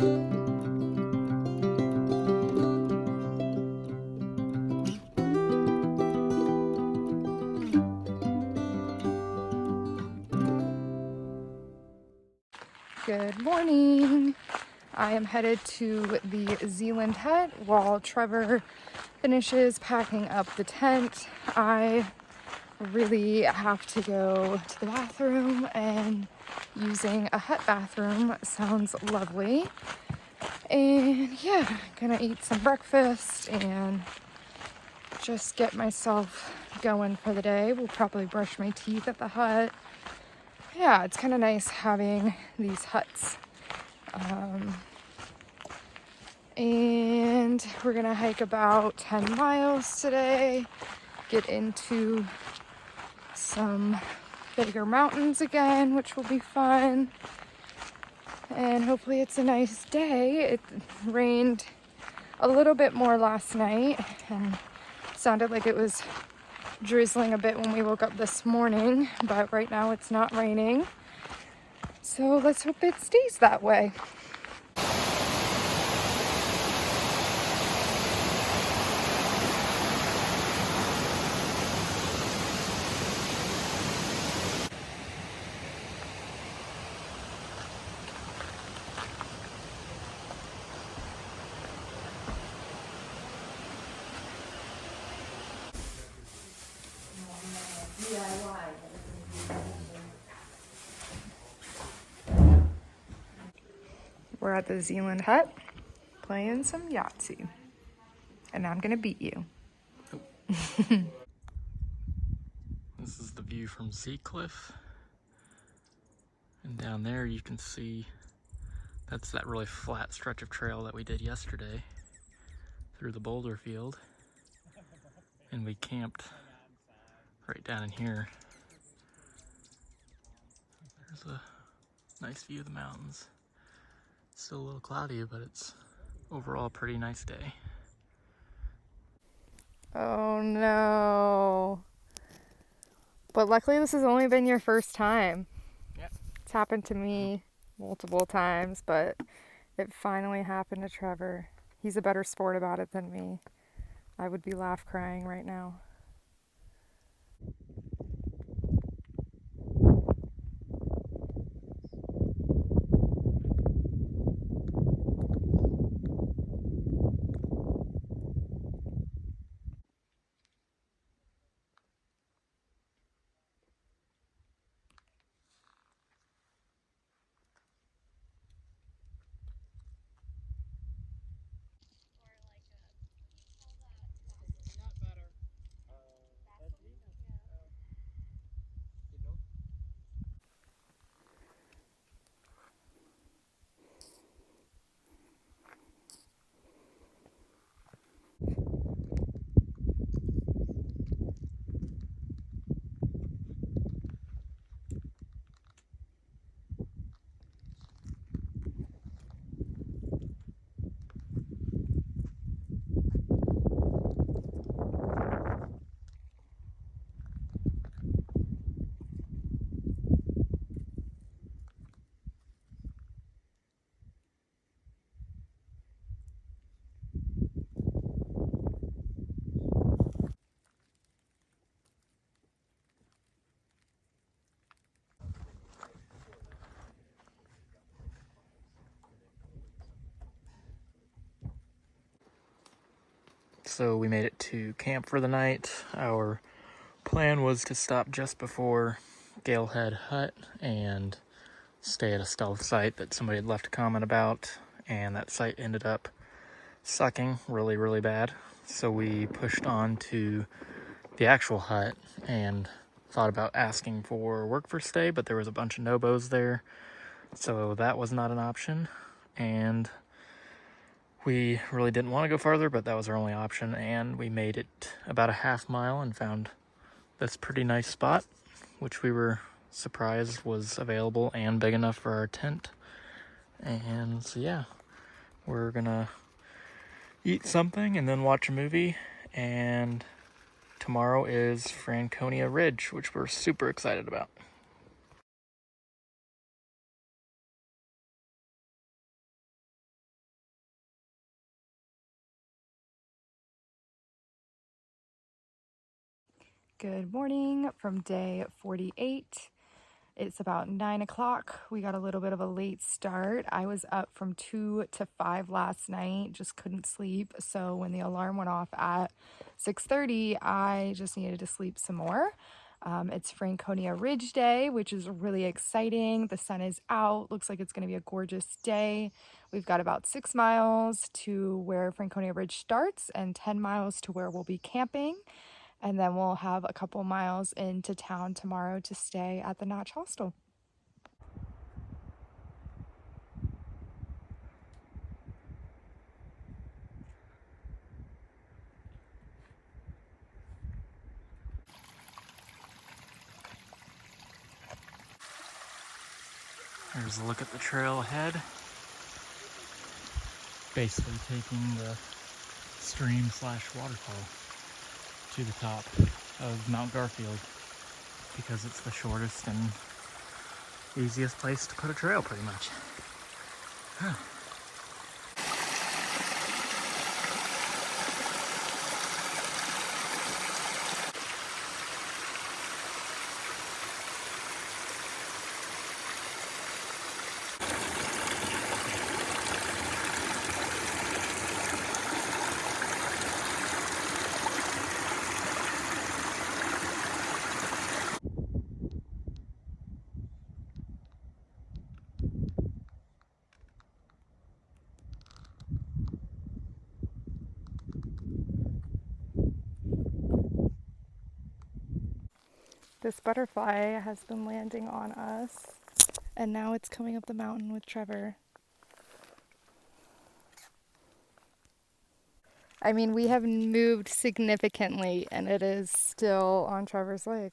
Good morning. I am headed to the Zealand hut while Trevor finishes packing up the tent. I really have to go to the bathroom, and using a hut bathroom sounds lovely. And yeah, gonna eat some breakfast and just get myself going for the day. We'll probably brush my teeth at the hut. Yeah, it's kind of nice having these huts. And we're gonna hike about 10 miles today, get into some bigger mountains again, which will be fun. And hopefully it's a nice day. It rained a little bit more last night and sounded like it was drizzling a bit when we woke up this morning, but right now it's not raining. So let's hope it stays that way. We're at the Zealand hut playing some Yahtzee, and I'm gonna beat you. This is the view from Sea Cliff, and down there you can see that's that really flat stretch of trail that we did yesterday through the boulder field, and we camped right down in here. There's a nice view of the mountains. It's still a little cloudy, but it's overall a pretty nice day. Oh no. But luckily this has only been your first time. Yep. It's happened to me multiple times, but it finally happened to Trevor. He's a better sport about it than me. I would be laugh crying right now. So we made it to camp for the night. Our plan was to stop just before Galehead Hut and stay at a stealth site that somebody had left a comment about, and that site ended up sucking really, really bad. So we pushed on to the actual hut and thought about asking for work for stay, but there was a bunch of nobos there, so that was not an option. And we really didn't want to go farther, but that was our only option, and we made it about a half mile and found this pretty nice spot, which we were surprised was available and big enough for our tent. And so yeah, we're gonna eat something and then watch a movie, and tomorrow is Franconia Ridge, which we're super excited about. Good morning from day 48. It's about 9 o'clock. We got a little bit of a late start. I was up from 2 to 5 last night, just couldn't sleep. So when the alarm went off at 6:30, I just needed to sleep some more. It's Franconia Ridge Day, which is really exciting. The sun is out. Looks like it's going to be a gorgeous day. We've got about 6 miles to where Franconia Ridge starts and 10 miles to where we'll be camping. And then we'll have a couple miles into town tomorrow to stay at the Notch Hostel. Here's a look at the trail ahead. Basically taking the stream/waterfall to the top of Mount Garfield because it's the shortest and easiest place to put a trail pretty much. Huh. This butterfly has been landing on us, and now it's coming up the mountain with Trevor. I mean, we have moved significantly, and it is still on Trevor's leg.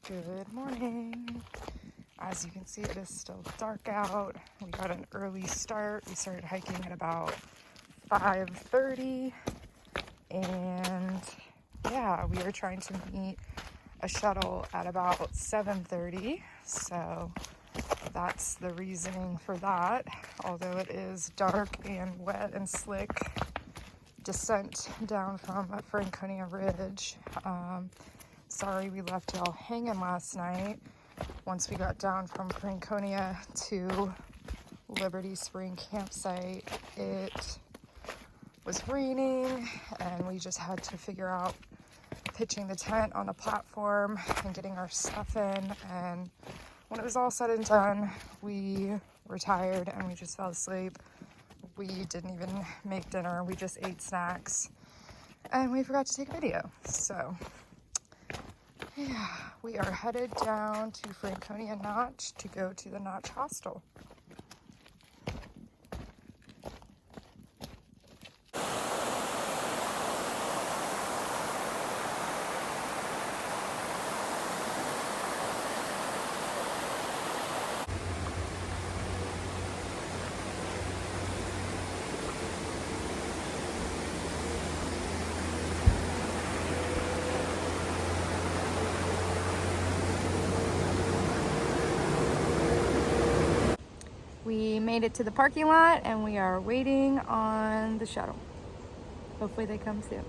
Good morning. As you can see, it is still dark out. We got an early start. We started hiking at about 5:30, and yeah, we are trying to meet a shuttle at about 7:30, so that's the reasoning for that. Although it is dark and wet and slick descent down from Franconia Ridge. Sorry we left y'all hanging last night. Once we got down from Franconia to Liberty Spring campsite, it was raining and we just had to figure out pitching the tent on the platform and getting our stuff in. And when it was all said and done, we were tired and we just fell asleep. We didn't even make dinner. We just ate snacks and we forgot to take video. So yeah, we are headed down to Franconia Notch to go to the Notch Hostel. We made it to the parking lot and we are waiting on the shuttle. Hopefully they come soon.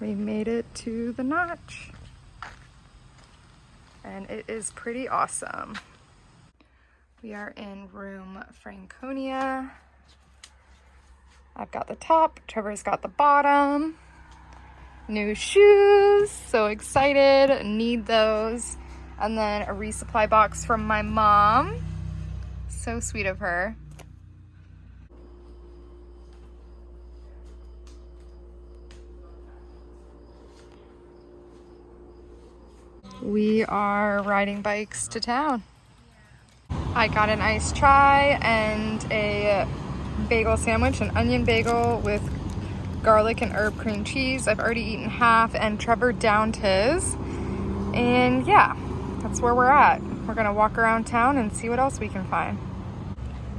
We made it to the Notch and it is pretty awesome. We are in room Franconia. I've got the top, Trevor's got the bottom. New shoes, so excited, need those. And then a resupply box from my mom. So sweet of her. We are riding bikes to town. I got an iced chai and a bagel sandwich, an onion bagel with garlic and herb cream cheese. I've already eaten half and Trevor downed his. And yeah, that's where we're at. We're gonna walk around town and see what else we can find.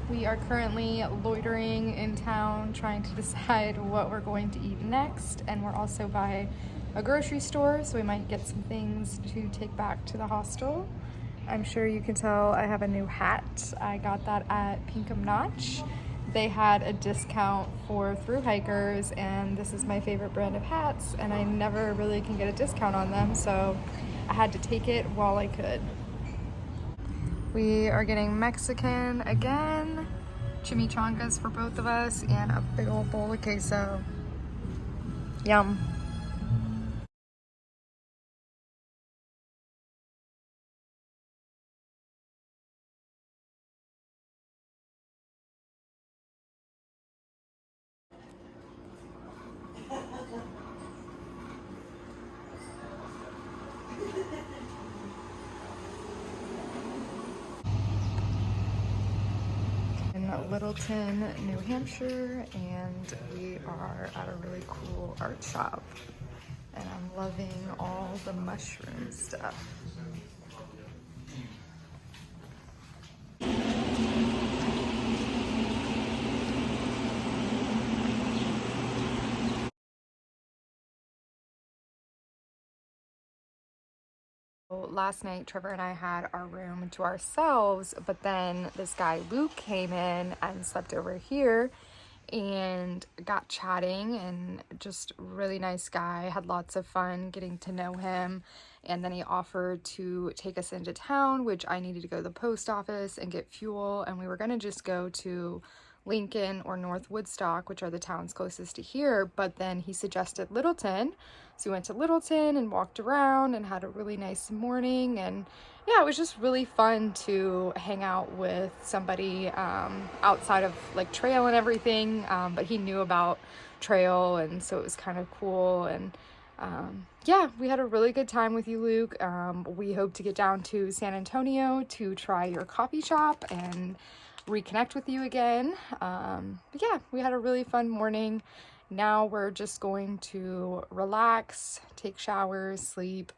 We are currently loitering in town trying to decide what we're going to eat next, and we're also by a grocery store, so we might get some things to take back to the hostel. I'm sure you can tell I have a new hat. I got that at Pinkham Notch. They had a discount for thru hikers, and this is my favorite brand of hats, and I never really can get a discount on them, so I had to take it while I could. We are getting Mexican again, chimichangas for both of us, and a big old bowl of queso. Yum. Littleton, New Hampshire, and we are at a really cool art shop, and I'm loving all the mushroom stuff. Last night, Trevor and I had our room to ourselves, but then this guy Luke came in and slept over here and got chatting, and just really nice guy. Had lots of fun getting to know him, and then he offered to take us into town, which I needed to go to the post office and get fuel, and we were gonna just go to Lincoln or North Woodstock, which are the towns closest to here, but then he suggested Littleton. So we went to Littleton and walked around and had a really nice morning, and yeah, it was just really fun to hang out with somebody outside of like trail and everything, but he knew about trail, and so it was kind of cool. And yeah, we had a really good time with you, Luke. We hope to get down to San Antonio to try your coffee shop and reconnect with you again. But yeah, we had a really fun morning. Now we're just going to relax, take showers, sleep,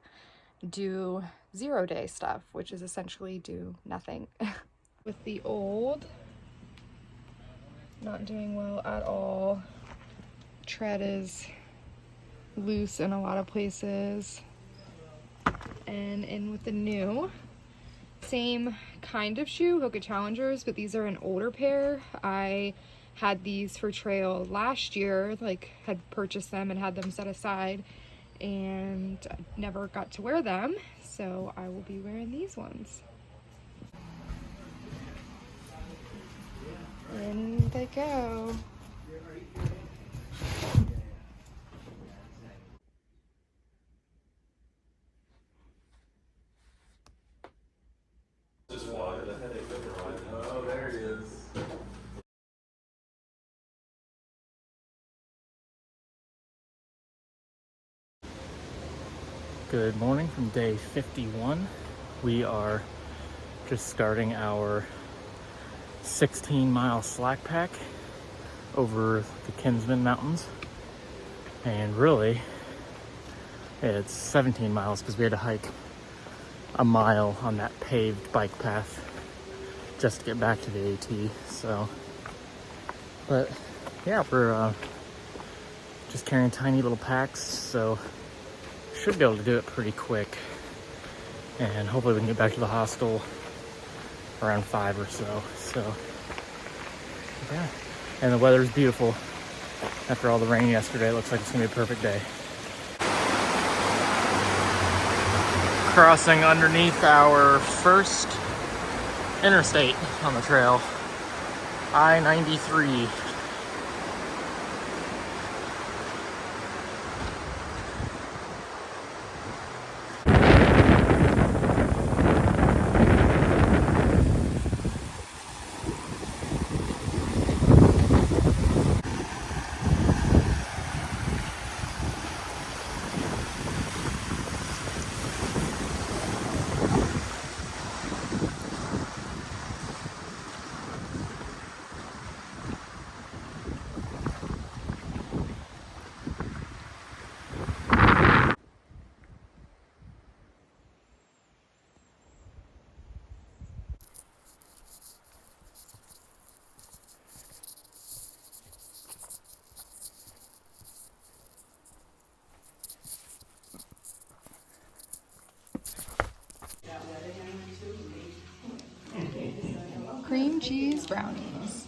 do 0-day stuff, which is essentially do nothing. With the old, not doing well at all. Tread is loose in a lot of places. And in with the new, same kind of shoe, Hoka Challengers, but these are an older pair. I had these for trail last year, like had purchased them and had them set aside, and I never got to wear them, so I will be wearing these ones. In they go. Oh, there he is. Good morning from day 51. We are just starting our 16-mile slack pack over the Kinsman Mountains. And really, it's 17 miles because we had to hike a mile on that paved bike path just to get back to the AT. So, but yeah, we're just carrying tiny little packs, so should be able to do it pretty quick. And hopefully we can get back to the hostel around 5 or so. So, yeah. And the weather's beautiful. After all the rain yesterday, it looks like it's gonna be a perfect day. Crossing underneath our first interstate on the trail, I-93. Cream cheese brownies.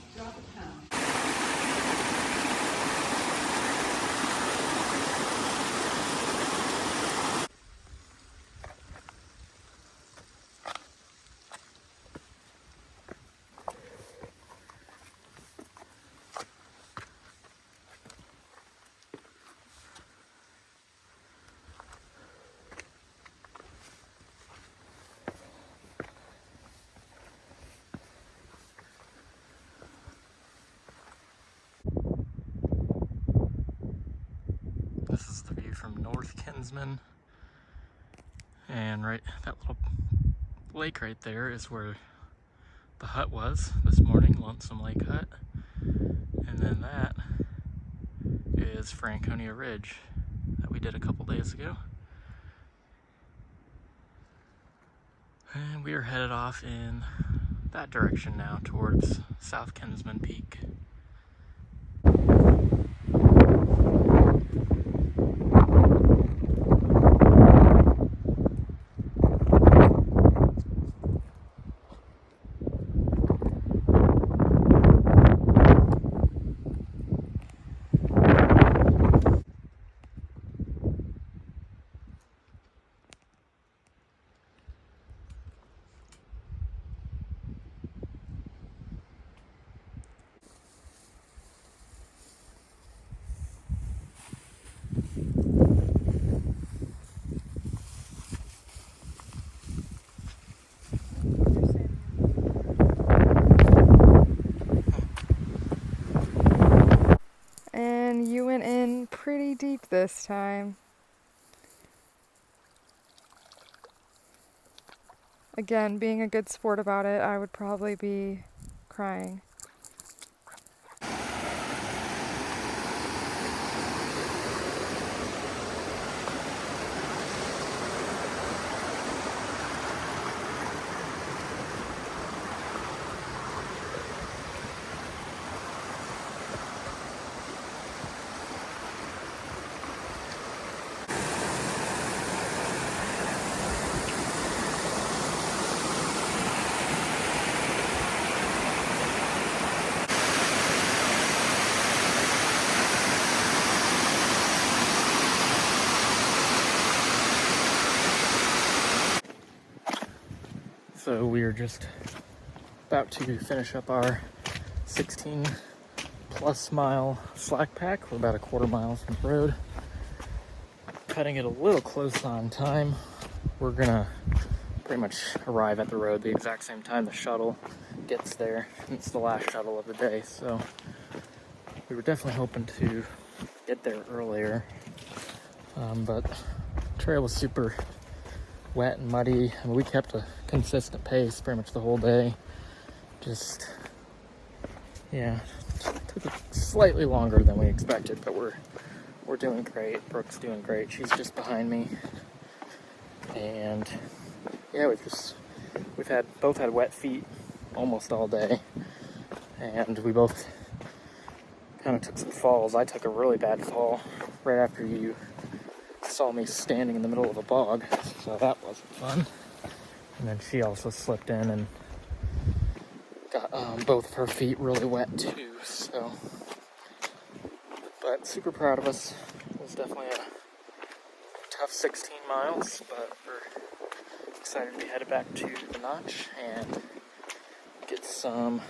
This is the view from North Kinsman. And right, that little lake right there is where the hut was this morning, Lonesome Lake Hut. And then that is Franconia Ridge that we did a couple days ago. And we are headed off in that direction now towards South Kinsman Peak. And you went in pretty deep this time. Again, being a good sport about it, I would probably be crying. So we are just about to finish up our 16 plus mile slack pack. We're about a quarter mile from the road. Cutting it a little close on time. We're gonna pretty much arrive at the road the exact same time the shuttle gets there. It's the last shuttle of the day, so we were definitely hoping to get there earlier. But the trail was super wet and muddy. I mean, we kept a consistent pace pretty much the whole day. Just, yeah, took slightly longer than we expected, but we're doing great. Brooke's doing great. She's just behind me. And yeah, we've both had wet feet almost all day, and we both kind of took some falls. I took a really bad fall right after you saw me standing in the middle of a bog, so that wasn't fun. And then she also slipped in and got both of her feet really wet too, so. But super proud of us. It was definitely a tough 16 miles, but we're excited to be headed back to the Notch and get some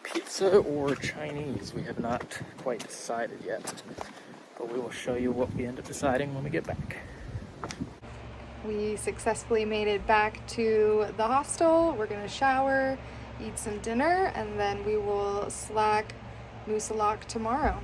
pizza or Chinese. We have not quite decided yet, but we will show you what we end up deciding when we get back. We successfully made it back to the hostel. We're gonna shower, eat some dinner, and then we will slack Moosalok tomorrow.